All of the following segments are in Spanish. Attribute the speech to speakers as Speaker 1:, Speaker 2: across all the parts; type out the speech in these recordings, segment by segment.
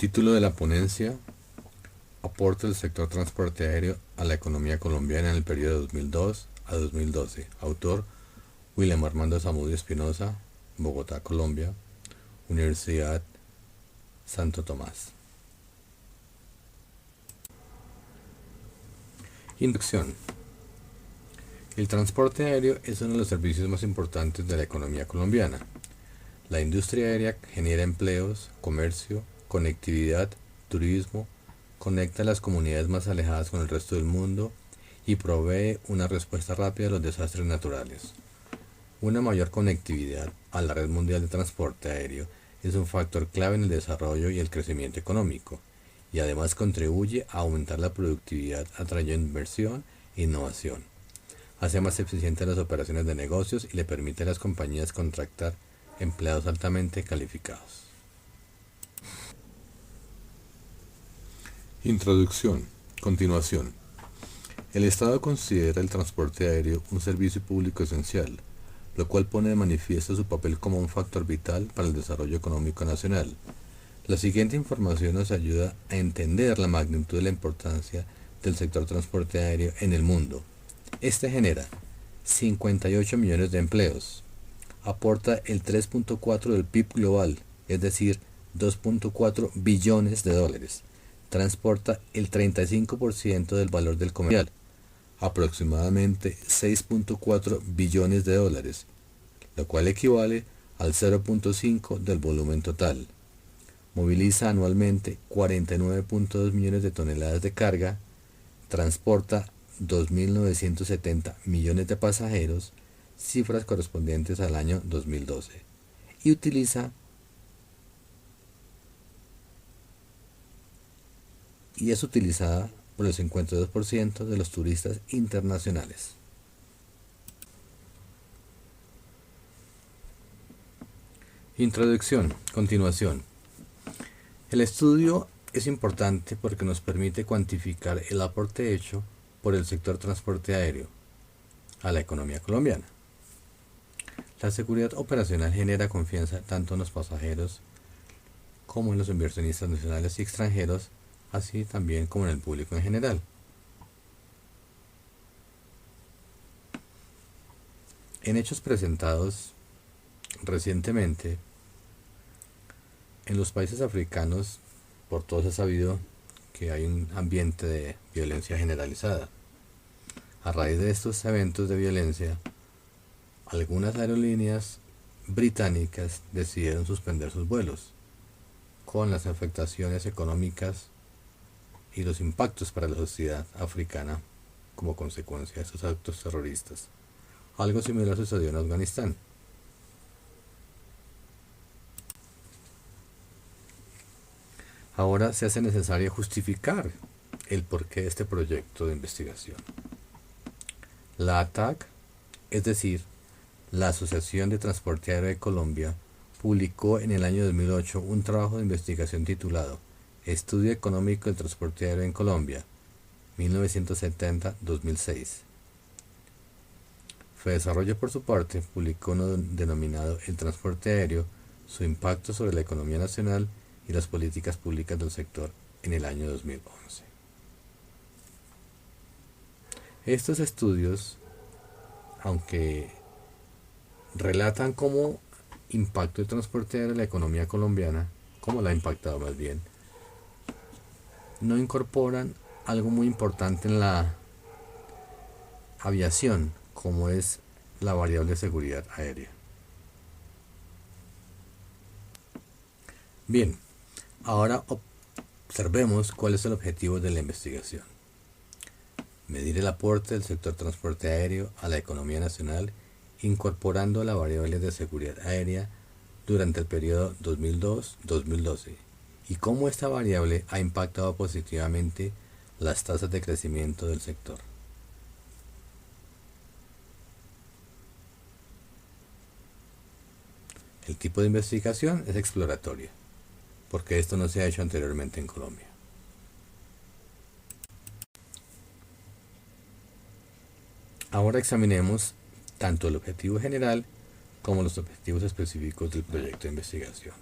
Speaker 1: Título de la ponencia: Aporte del sector transporte aéreo a la economía colombiana en el periodo 2002 a 2012. Autor: William Armando Zamudio Espinosa, Bogotá, Colombia, Universidad Santo Tomás. Introducción. El transporte aéreo es uno de los servicios más importantes de la economía colombiana. La industria aérea genera empleos, comercio, conectividad, turismo, conecta a las comunidades más alejadas con el resto del mundo y provee una respuesta rápida a los desastres naturales. Una mayor conectividad a la red mundial de transporte aéreo es un factor clave en el desarrollo y el crecimiento económico, y además contribuye a aumentar la productividad atrayendo inversión e innovación. Hace más eficientes las operaciones de negocios y le permite a las compañías contratar empleados altamente calificados. Introducción. Continuación. El Estado considera el transporte aéreo un servicio público esencial, lo cual pone de manifiesto su papel como un factor vital para el desarrollo económico nacional. La siguiente información nos ayuda a entender la magnitud de la importancia del sector transporte aéreo en el mundo. Este genera 58 millones de empleos, aporta el 3.4 del PIB global, es decir, 2.4 billones de dólares, transporta el 35% del valor del comercio, aproximadamente 6.4 billones de dólares, lo cual equivale al 0.5 del volumen total. Moviliza anualmente 49.2 millones de toneladas de carga, transporta 2.970 millones de pasajeros, cifras correspondientes al año 2012, y es utilizada por el 52% de los turistas internacionales. Introducción. Continuación. El estudio es importante porque nos permite cuantificar el aporte hecho por el sector transporte aéreo a la economía colombiana. La seguridad operacional genera confianza tanto en los pasajeros como en los inversionistas nacionales y extranjeros, así también como en el público en general. En hechos presentados recientemente, en los países africanos, por todos es sabido que hay un ambiente de violencia generalizada. A raíz de estos eventos de violencia, algunas aerolíneas británicas decidieron suspender sus vuelos, con las afectaciones económicas y los impactos para la sociedad africana como consecuencia de estos actos terroristas. Algo similar sucedió en Afganistán. Ahora se hace necesario justificar el porqué de este proyecto de investigación. La ATAC, es decir, la Asociación de Transporte Aéreo de Colombia, publicó en el año 2008 un trabajo de investigación titulado Estudio Económico del Transporte Aéreo en Colombia, 1970-2006. Fedesarrollo, por su parte, publicó uno denominado El transporte aéreo, su impacto sobre la economía nacional y las políticas públicas del sector en el año 2011. Estos estudios, aunque relatan cómo impactó el transporte aéreo en la economía colombiana, cómo la ha impactado más bien, no incorporan algo muy importante en la aviación, como es la variable de seguridad aérea. Bien, ahora observemos cuál es el objetivo de la investigación. Medir el aporte del sector transporte aéreo a la economía nacional incorporando la variable de seguridad aérea durante el periodo 2002-2012 y cómo esta variable ha impactado positivamente las tasas de crecimiento del sector. El tipo de investigación es exploratoria, porque esto no se ha hecho anteriormente en Colombia. Ahora examinemos tanto el objetivo general como los objetivos específicos del proyecto de investigación.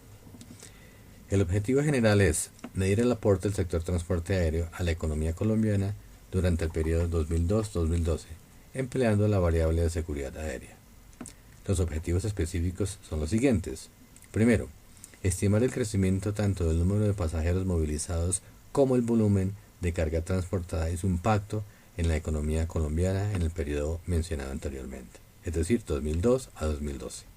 Speaker 1: El objetivo general es medir el aporte del sector transporte aéreo a la economía colombiana durante el periodo 2002-2012, empleando la variable de seguridad aérea. Los objetivos específicos son los siguientes. Primero, estimar el crecimiento tanto del número de pasajeros movilizados como el volumen de carga transportada y su impacto en la economía colombiana en el periodo mencionado anteriormente, es decir, 2002 a 2012.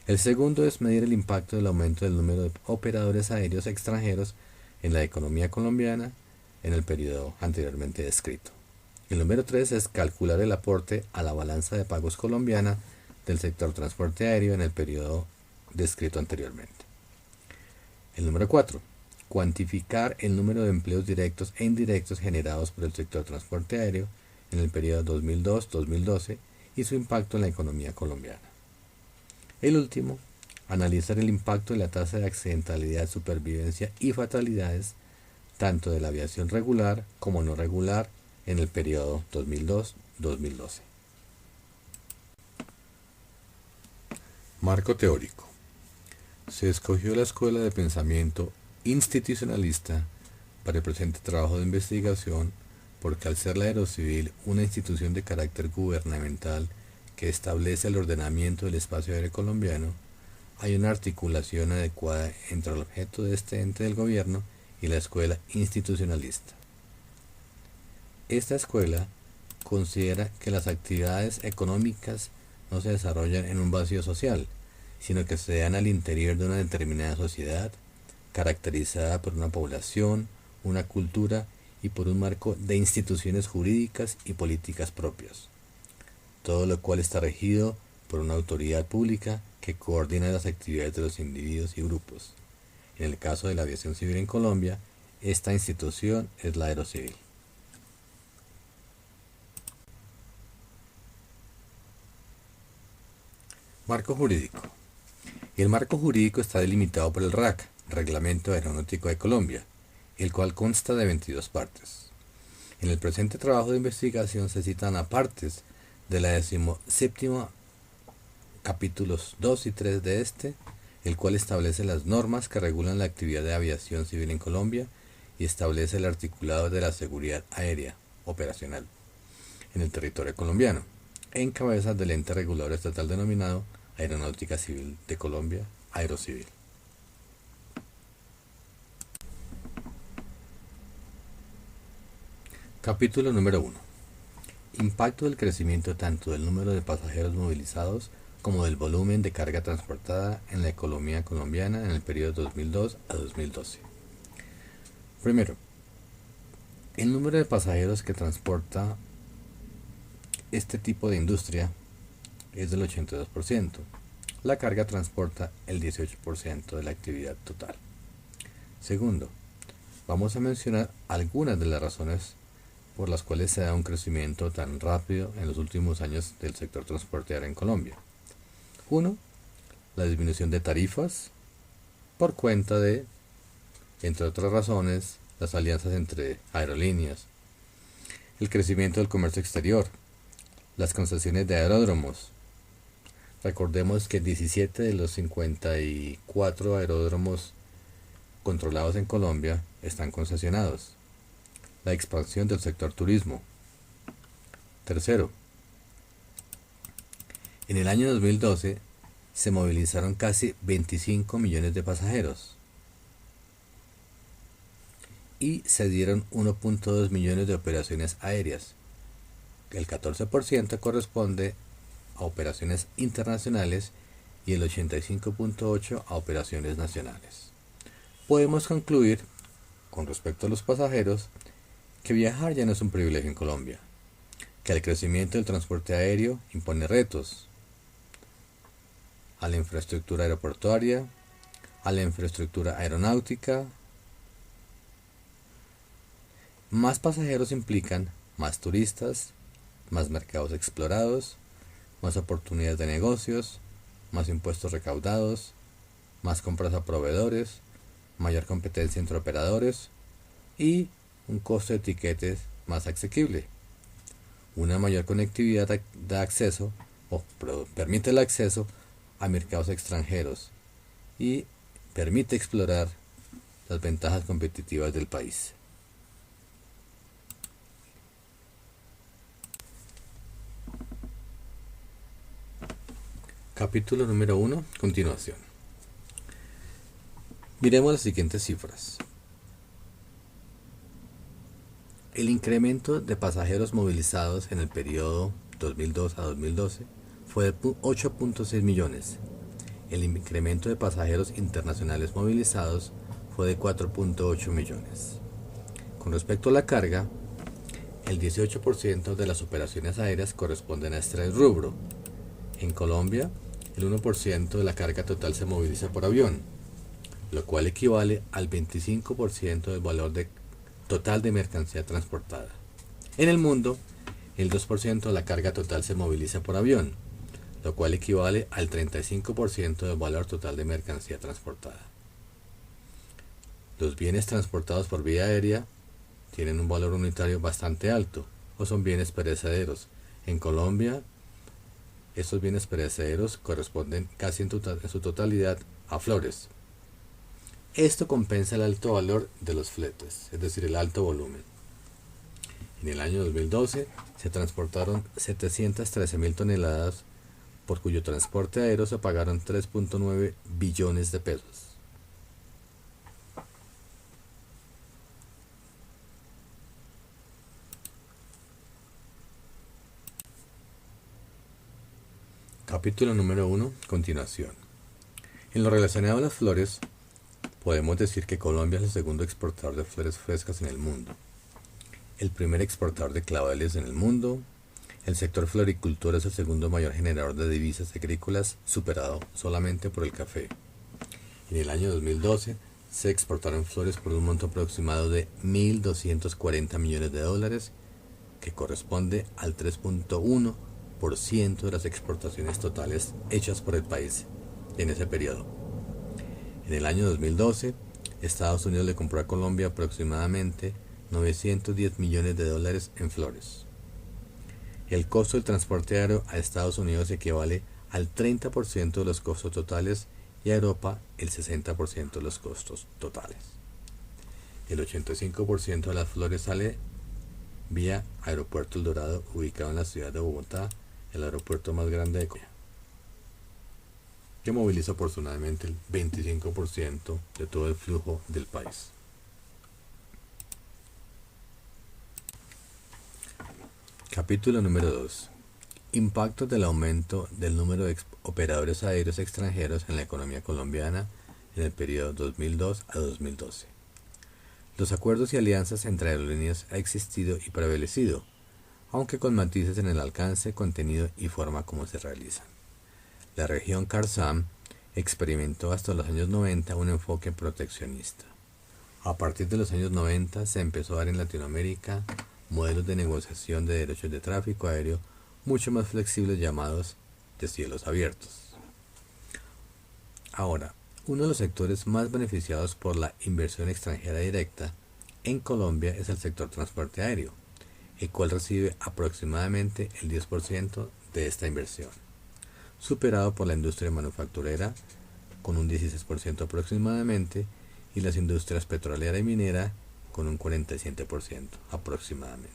Speaker 1: El segundo es medir el impacto del aumento del número de operadores aéreos extranjeros en la economía colombiana en el periodo anteriormente descrito. El número 3 es calcular el aporte a la balanza de pagos colombiana del sector transporte aéreo en el periodo descrito anteriormente. El número 4. Cuantificar el número de empleos directos e indirectos generados por el sector transporte aéreo en el periodo 2002-2012 y su impacto en la economía colombiana. El último, analizar el impacto de la tasa de accidentalidad, supervivencia y fatalidades tanto de la aviación regular como no regular en el periodo 2002-2012. Marco teórico. Se escogió la escuela de pensamiento institucionalista para el presente trabajo de investigación porque al ser la Aerocivil una institución de carácter gubernamental que establece el ordenamiento del espacio aéreo colombiano, hay una articulación adecuada entre el objeto de este ente del gobierno y la escuela institucionalista. Esta escuela considera que las actividades económicas no se desarrollan en un vacío social, sino que se dan al interior de una determinada sociedad, caracterizada por una población, una cultura y por un marco de instituciones jurídicas y políticas propias, todo lo cual está regido por una autoridad pública que coordina las actividades de los individuos y grupos. En el caso de la aviación civil en Colombia, esta institución es la Aerocivil. Marco jurídico. El marco jurídico está delimitado por el RAC, Reglamento Aeronáutico de Colombia, el cual consta de 22 partes. En el presente trabajo de investigación se citan apartes de la 17ª, capítulos 2 y 3 de este, el cual establece las normas que regulan la actividad de aviación civil en Colombia y establece el articulado de la seguridad aérea operacional en el territorio colombiano, en cabeza del ente regulador estatal denominado Aeronáutica Civil de Colombia, Aerocivil. Capítulo número 1. Impacto del crecimiento tanto del número de pasajeros movilizados como del volumen de carga transportada en la economía colombiana en el periodo 2002 a 2012. Primero, el número de pasajeros que transporta este tipo de industria es del 82%. La carga transporta el 18% de la actividad total. Segundo, vamos a mencionar algunas de las razones por las cuales se da un crecimiento tan rápido en los últimos años del sector transporte aéreo en Colombia. 1. La disminución de tarifas por cuenta de, entre otras razones, las alianzas entre aerolíneas, el crecimiento del comercio exterior, las concesiones de aeródromos. Recordemos que 17 de los 54 aeródromos controlados en Colombia están concesionados. La expansión del sector turismo. Tercero, en el año 2012 se movilizaron casi 25 millones de pasajeros y se dieron 1.2 millones de operaciones aéreas. El 14% corresponde a operaciones internacionales y el 85.8% a operaciones nacionales. Podemos concluir, con respecto a los pasajeros, que viajar ya no es un privilegio en Colombia, que el crecimiento del transporte aéreo impone retos a la infraestructura aeroportuaria, a la infraestructura aeronáutica. Más pasajeros implican más turistas, más mercados explorados, más oportunidades de negocios, más impuestos recaudados, más compras a proveedores, mayor competencia entre operadores y un costo de tiquetes más asequible. Una mayor conectividad da acceso o permite el acceso a mercados extranjeros y permite explorar las ventajas competitivas del país. Capítulo número 1. Continuación. Miremos las siguientes cifras. El incremento de pasajeros movilizados en el periodo 2002 a 2012 fue de 8.6 millones. El incremento de pasajeros internacionales movilizados fue de 4.8 millones. Con respecto a la carga, el 18% de las operaciones aéreas corresponden a este rubro. En Colombia, el 1% de la carga total se moviliza por avión, lo cual equivale al 25% del valor total de mercancía transportada. En el mundo, el 2% de la carga total se moviliza por avión, lo cual equivale al 35% del valor total de mercancía transportada. Los bienes transportados por vía aérea tienen un valor unitario bastante alto, o son bienes perecederos. En Colombia, estos bienes perecederos corresponden casi en su totalidad a flores. Esto compensa el alto valor de los fletes, es decir, el alto volumen. En el año 2012 se transportaron 713.000 toneladas, por cuyo transporte aéreo se pagaron 3.9 billones de pesos. Capítulo número 1. Continuación. En lo relacionado a las flores, podemos decir que Colombia es el segundo exportador de flores frescas en el mundo, el primer exportador de claveles en el mundo. El sector floricultura es el segundo mayor generador de divisas agrícolas, superado solamente por el café. En el año 2012 se exportaron flores por un monto aproximado de 1.240 millones de dólares, que corresponde al 3.1% de las exportaciones totales hechas por el país en ese periodo. En el año 2012, Estados Unidos le compró a Colombia aproximadamente 910 millones de dólares en flores. El costo del transporte aéreo a Estados Unidos equivale al 30% de los costos totales y a Europa el 60% de los costos totales. El 85% de las flores sale vía Aeropuerto El Dorado, ubicado en la ciudad de Bogotá, el aeropuerto más grande de Colombia, que moviliza aproximadamente el 25% de todo el flujo del país. Capítulo número 2. Impacto del aumento del número de operadores aéreos extranjeros en la economía colombiana en el periodo 2002 a 2012. Los acuerdos y alianzas entre aerolíneas han existido y prevalecido, aunque con matices en el alcance, contenido y forma como se realizan. La región CARSAM experimentó hasta los años 90 un enfoque proteccionista. A partir de los años 90 se empezó a dar en Latinoamérica modelos de negociación de derechos de tráfico aéreo mucho más flexibles, llamados de cielos abiertos. Ahora, uno de los sectores más beneficiados por la inversión extranjera directa en Colombia es el sector transporte aéreo, el cual recibe aproximadamente el 10% de esta inversión, superado por la industria manufacturera con un 16% aproximadamente y las industrias petrolera y minera con un 47% aproximadamente.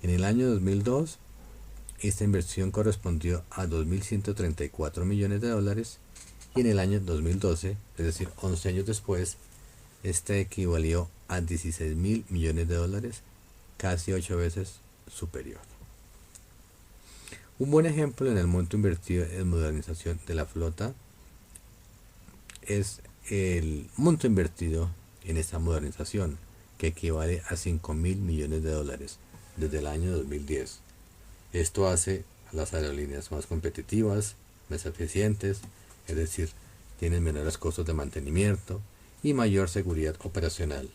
Speaker 1: En el año 2002, esta inversión correspondió a 2.134 millones de dólares y en el año 2012, es decir, 11 años después, esta equivalió a 16.000 millones de dólares, casi 8 veces superior. Un buen ejemplo en el monto invertido en modernización de la flota es el monto invertido en esta modernización, que equivale a 5.000 millones de dólares desde el año 2010. Esto hace a las aerolíneas más competitivas, más eficientes, es decir, tienen menores costos de mantenimiento y mayor seguridad operacional,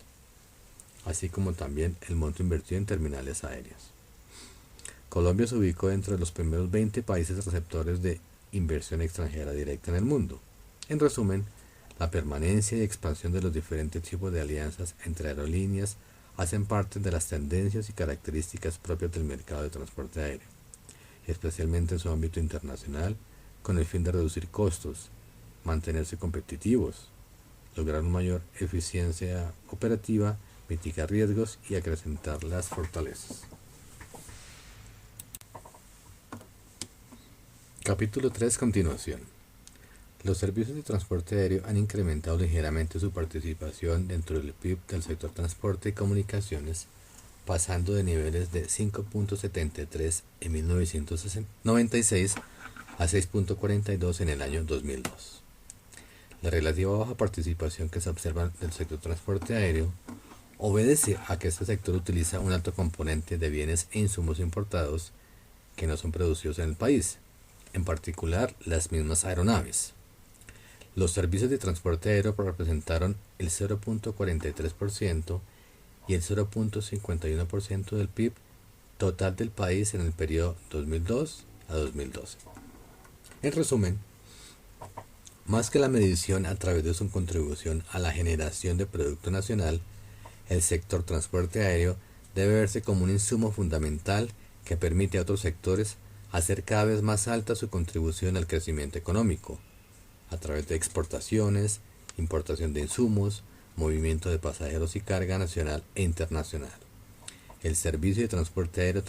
Speaker 1: así como también el monto invertido en terminales aéreas. Colombia se ubicó dentro de los primeros 20 países receptores de inversión extranjera directa en el mundo. En resumen, la permanencia y expansión de los diferentes tipos de alianzas entre aerolíneas hacen parte de las tendencias y características propias del mercado de transporte aéreo, especialmente en su ámbito internacional, con el fin de reducir costos, mantenerse competitivos, lograr una mayor eficiencia operativa, mitigar riesgos y acrecentar las fortalezas. Capítulo 3. Continuación. Los servicios de transporte aéreo han incrementado ligeramente su participación dentro del PIB del sector transporte y comunicaciones, pasando de niveles de 5.73 en 1996 a 6.42 en el año 2002. La relativa baja participación que se observa del sector transporte aéreo obedece a que este sector utiliza un alto componente de bienes e insumos importados que no son producidos en el país, en particular las mismas aeronaves. Los servicios de transporte aéreo representaron el 0.43% y el 0.51% del PIB total del país en el periodo 2002 a 2012. En resumen, más que la medición a través de su contribución a la generación de Producto Nacional, el sector transporte aéreo debe verse como un insumo fundamental que permite a otros sectores hacer cada vez más alta su contribución al crecimiento económico, a través de exportaciones, importación de insumos, movimiento de pasajeros y carga nacional e internacional. El servicio de transporte aéreo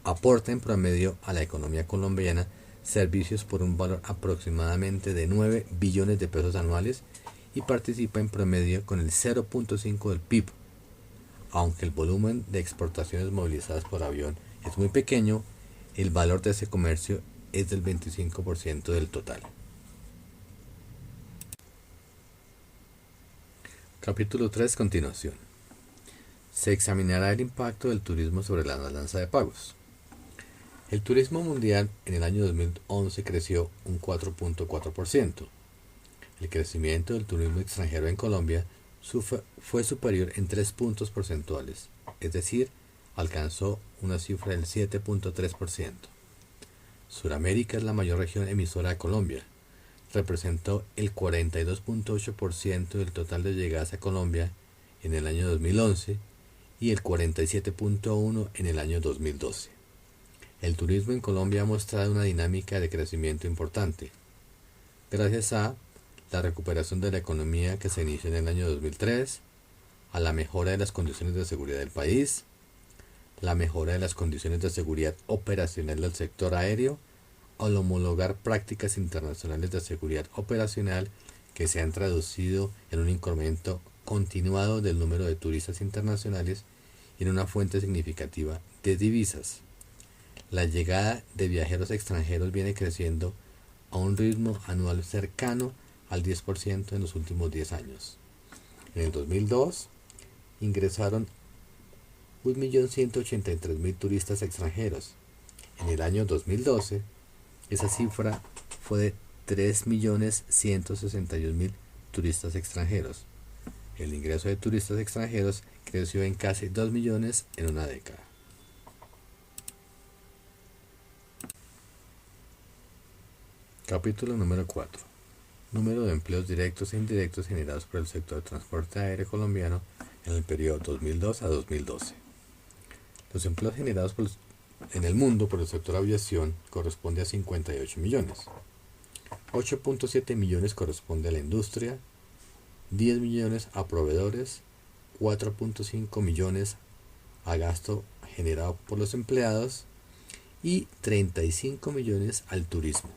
Speaker 1: aporta en promedio a la economía colombiana servicios por un valor aproximadamente de 9 billones de pesos anuales y participa en promedio con el 0.5 del PIB. Aunque el volumen de exportaciones movilizadas por avión es muy pequeño, el valor de ese comercio es del 25% del total. Capítulo 3. Continuación. Se examinará el impacto del turismo sobre la balanza de pagos. El turismo mundial en el año 2011 creció un 4.4%. El crecimiento del turismo extranjero en Colombia fue superior en 3 puntos porcentuales, es decir, alcanzó una cifra del 7.3%. Suramérica es la mayor región emisora de Colombia. Representó el 42.8% del total de llegadas a Colombia en el año 2011 y el 47.1% en el año 2012. El turismo en Colombia ha mostrado una dinámica de crecimiento importante, gracias a la recuperación de la economía que se inició en el año 2003, a la mejora de las condiciones de seguridad del país, la mejora de las condiciones de seguridad operacional del sector aéreo, al homologar prácticas internacionales de seguridad operacional que se han traducido en un incremento continuado del número de turistas internacionales y en una fuente significativa de divisas. La llegada de viajeros extranjeros viene creciendo a un ritmo anual cercano al 10% en los últimos 10 años. En el 2002 ingresaron 1.183.000 turistas extranjeros. En el año 2012, esa cifra fue de 3.161.000 turistas extranjeros. El ingreso de turistas extranjeros creció en casi 2 millones en una década. Capítulo número 4. Número de empleos directos e indirectos generados por el sector de transporte aéreo colombiano en el periodo 2002 a 2012. Los empleos generados en el mundo por el sector aviación corresponde a 58 millones. 8.7 millones corresponde a la industria, 10 millones a proveedores, 4.5 millones a gasto generado por los empleados y 35 millones al turismo.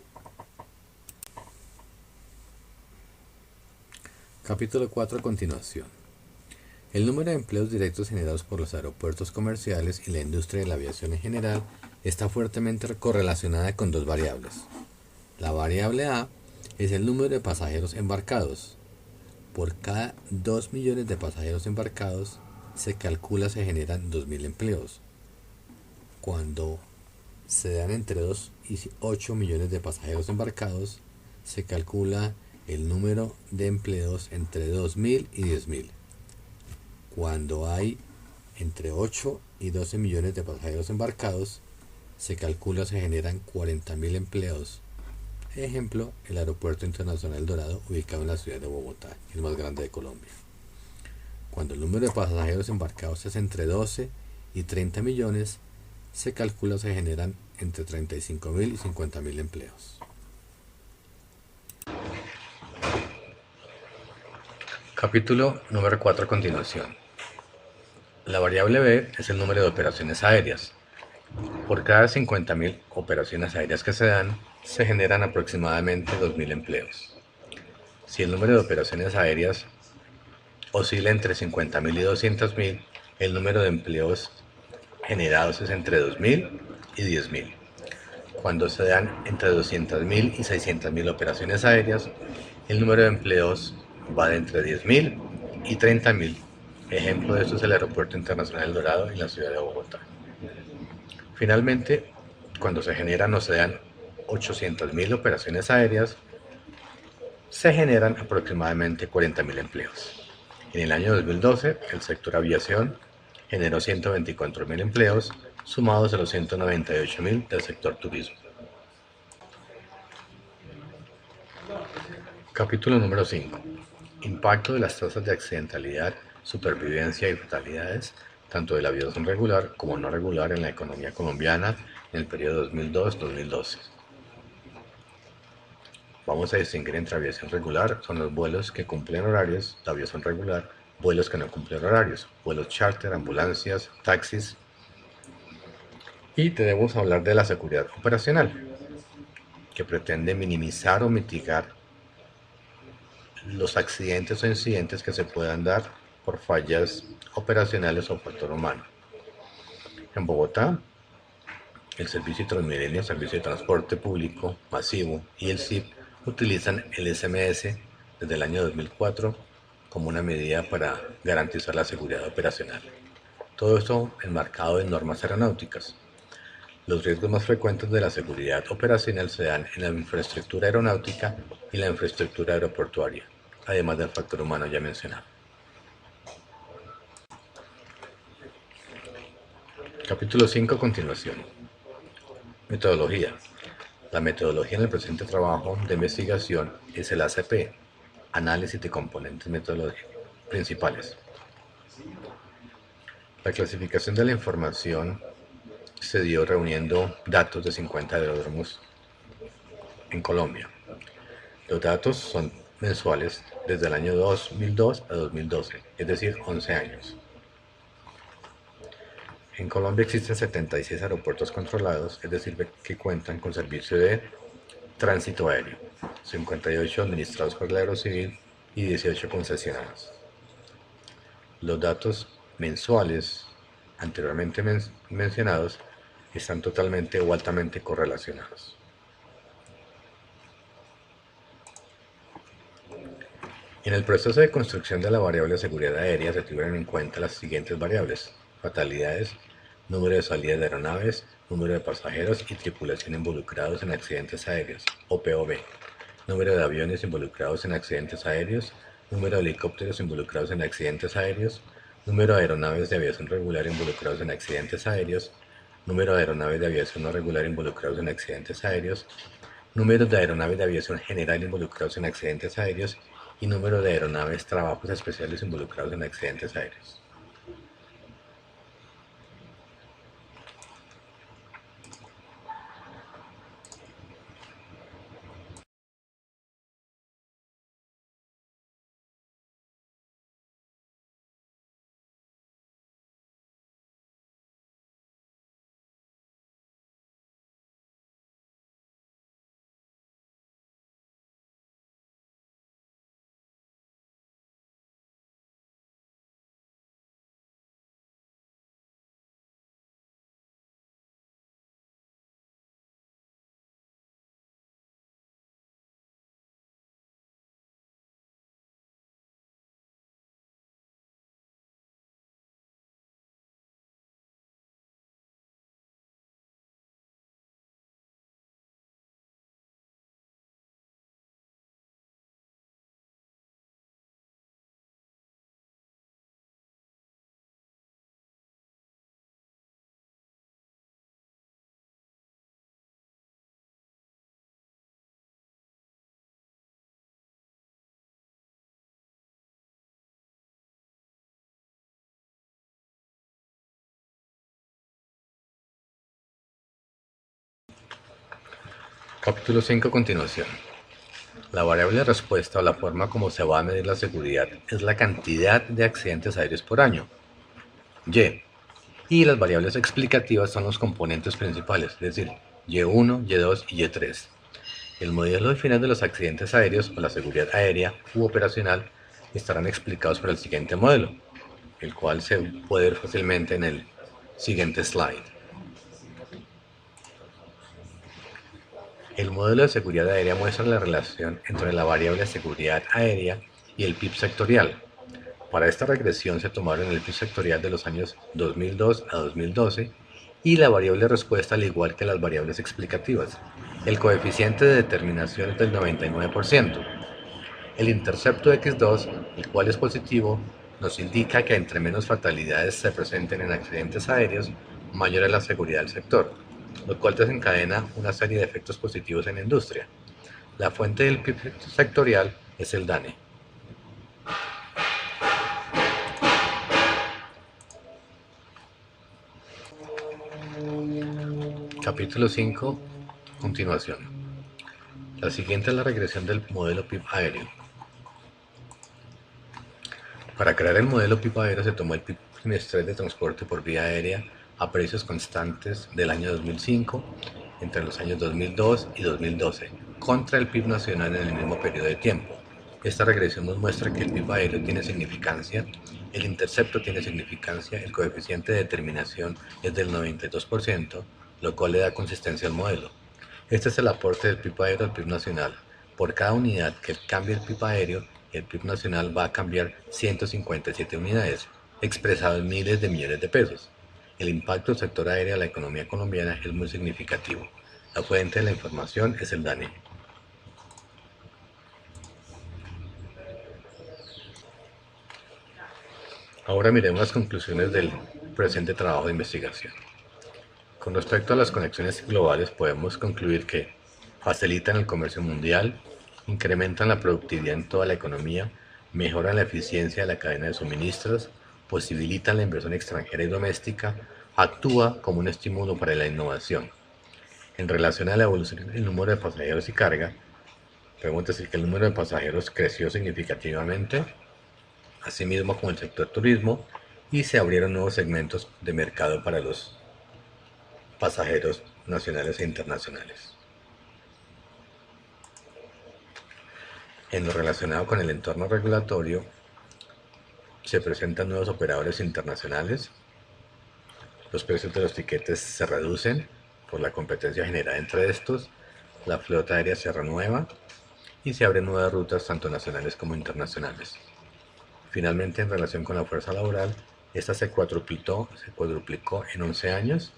Speaker 1: Capítulo 4. A continuación. El número de empleos directos generados por los aeropuertos comerciales y la industria de la aviación en general está fuertemente correlacionada con dos variables. La variable A es el número de pasajeros embarcados. Por cada 2 millones de pasajeros embarcados se generan 2.000 empleos. Cuando se dan entre 2 y 8 millones de pasajeros embarcados, se calcula el número de empleos entre 2.000 y 10.000. Cuando hay entre 8 y 12 millones de pasajeros embarcados, se generan 40.000 empleos. Ejemplo, el Aeropuerto Internacional Dorado, ubicado en la ciudad de Bogotá, el más grande de Colombia. Cuando el número de pasajeros embarcados es entre 12 y 30 millones, se generan entre 35.000 y 50.000 empleos. Capítulo número 4 a continuación. La variable B es el número de operaciones aéreas. Por cada 50.000 operaciones aéreas que se dan, se generan aproximadamente 2.000 empleos. Si el número de operaciones aéreas oscila entre 50.000 y 200.000, el número de empleos generados es entre 2.000 y 10.000. Cuando se dan entre 200.000 y 600.000 operaciones aéreas, el número de empleos va de entre 10.000 y 30.000. Ejemplo de esto es el Aeropuerto Internacional El Dorado en la ciudad de Bogotá. Finalmente, cuando se generan o se dan 800.000 operaciones aéreas, se generan aproximadamente 40.000 empleos. En el año 2012, el sector aviación generó 124.000 empleos, sumados a los 198.000 del sector turismo. Capítulo número 5. Impacto de las tasas de accidentalidad, supervivencia y fatalidades, tanto de la aviación regular como no regular en la economía colombiana en el periodo 2002-2012. Vamos a distinguir entre aviación regular, son los vuelos que cumplen horarios, la aviación regular, vuelos que no cumplen horarios, vuelos charter, ambulancias, taxis. Y debemos hablar de la seguridad operacional, que pretende minimizar o mitigar los accidentes o incidentes que se puedan dar por fallas operacionales o factor humano. En Bogotá, el Servicio Transmilenio, Servicio de Transporte Público Masivo y el SIP utilizan el SMS desde el año 2004 como una medida para garantizar la seguridad operacional. Todo esto enmarcado en normas aeronáuticas. Los riesgos más frecuentes de la seguridad operacional se dan en la infraestructura aeronáutica y la infraestructura aeroportuaria, además del factor humano ya mencionado. Capítulo 5 a continuación. Metodología. La metodología en el presente trabajo de investigación es el ACP, Análisis de Componentes Metodológicos Principales. La clasificación de la información se dio reuniendo datos de 50 aeródromos en Colombia. Los datos son mensuales desde el año 2002 a 2012, es decir, 11 años. En Colombia existen 76 aeropuertos controlados, es decir, que cuentan con servicio de tránsito aéreo, 58 administrados por el Aerocivil y 18 concesionados. Los datos mensuales anteriormente mencionados están totalmente o altamente correlacionados. En el proceso de construcción de la variable seguridad aérea se tuvieron en cuenta las siguientes variables: fatalidades, número de salidas de aeronaves, número de pasajeros y tripulación involucrados en accidentes aéreos, OPOB, número de aviones involucrados en accidentes aéreos, número de helicópteros involucrados en accidentes aéreos, número de aeronaves de aviación regular involucrados en accidentes aéreos, número de aeronaves de aviación no regular involucrados en accidentes aéreos, número de aeronaves de aviación general involucrados en accidentes aéreos y número de aeronaves trabajos especiales involucrados en accidentes aéreos. Capítulo 5 a continuación. La variable de respuesta o la forma como se va a medir la seguridad es la cantidad de accidentes aéreos por año, Y, y las variables explicativas son los componentes principales, es decir, Y1, Y2 y Y3. El modelo de final de los accidentes aéreos o la seguridad aérea u operacional estarán explicados por el siguiente modelo, el cual se puede ver fácilmente en el siguiente slide. El modelo de seguridad aérea muestra la relación entre la variable seguridad aérea y el PIB sectorial. Para esta regresión se tomaron el PIB sectorial de los años 2002 a 2012 y la variable respuesta al igual que las variables explicativas. El coeficiente de determinación es del 99%. El intercepto X2, el cual es positivo, nos indica que entre menos fatalidades se presenten en accidentes aéreos, mayor es la seguridad del sector, lo cual desencadena una serie de efectos positivos en la industria. La fuente del PIB sectorial es el DANE. Capítulo 5. Continuación. La siguiente es la regresión del modelo PIB aéreo. Para crear el modelo PIB aéreo se tomó el PIB trimestral de transporte por vía aérea a precios constantes del año 2005 entre los años 2002 y 2012 contra el PIB nacional en el mismo periodo de tiempo. Esta regresión nos muestra que el PIB aéreo tiene significancia, el intercepto tiene significancia, el coeficiente de determinación es del 92%, lo cual le da consistencia al modelo. Este es el aporte del PIB aéreo al PIB nacional. Por cada unidad que cambie el PIB aéreo, el PIB nacional va a cambiar 157 unidades, expresado en miles de millones de pesos. El impacto del sector aéreo a la economía colombiana es muy significativo. La fuente de la información es el DANE. Ahora miremos las conclusiones del presente trabajo de investigación. Con respecto a las conexiones globales, podemos concluir que facilitan el comercio mundial, incrementan la productividad en toda la economía, mejoran la eficiencia de la cadena de suministros, posibilitan la inversión extranjera y doméstica, actúa como un estímulo para la innovación. En relación a la evolución del número de pasajeros y carga, podemos decir que el número de pasajeros creció significativamente, asimismo como el sector turismo, y se abrieron nuevos segmentos de mercado para los pasajeros nacionales e internacionales. En lo relacionado con el entorno regulatorio, se presentan nuevos operadores internacionales, los precios de los tiquetes se reducen por la competencia generada entre estos, la flota aérea se renueva y se abren nuevas rutas tanto nacionales como internacionales. Finalmente, en relación con la fuerza laboral, esta se cuadruplicó en 11 años.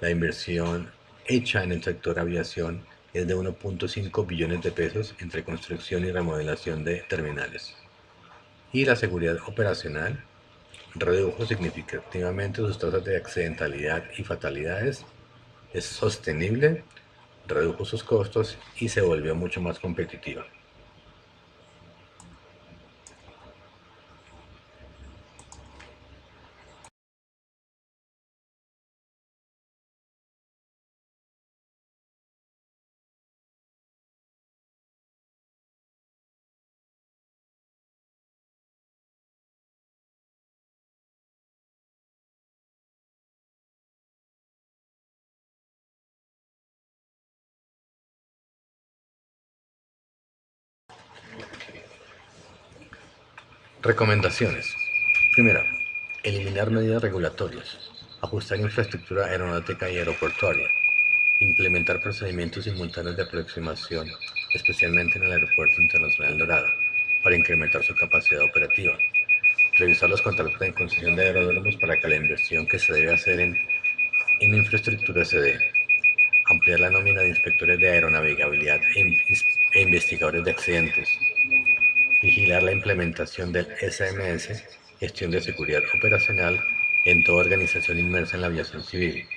Speaker 1: La inversión hecha en el sector aviación es de 1.5 billones de pesos entre construcción y remodelación de terminales. Y la seguridad operacional redujo significativamente sus tasas de accidentalidad y fatalidades, es sostenible, redujo sus costos y se volvió mucho más competitiva. Recomendaciones. Primera, eliminar medidas regulatorias, ajustar infraestructura aeronáutica y aeroportuaria, implementar procedimientos simultáneos de aproximación, especialmente en el Aeropuerto Internacional Dorado, para incrementar su capacidad operativa, revisar los contratos de concesión de aeródromos para que la inversión que se debe hacer en infraestructura se dé, ampliar la nómina de inspectores de aeronavegabilidad e investigadores de accidentes, vigilar la implementación del SMS, gestión de seguridad operacional, en toda organización inmersa en la aviación civil,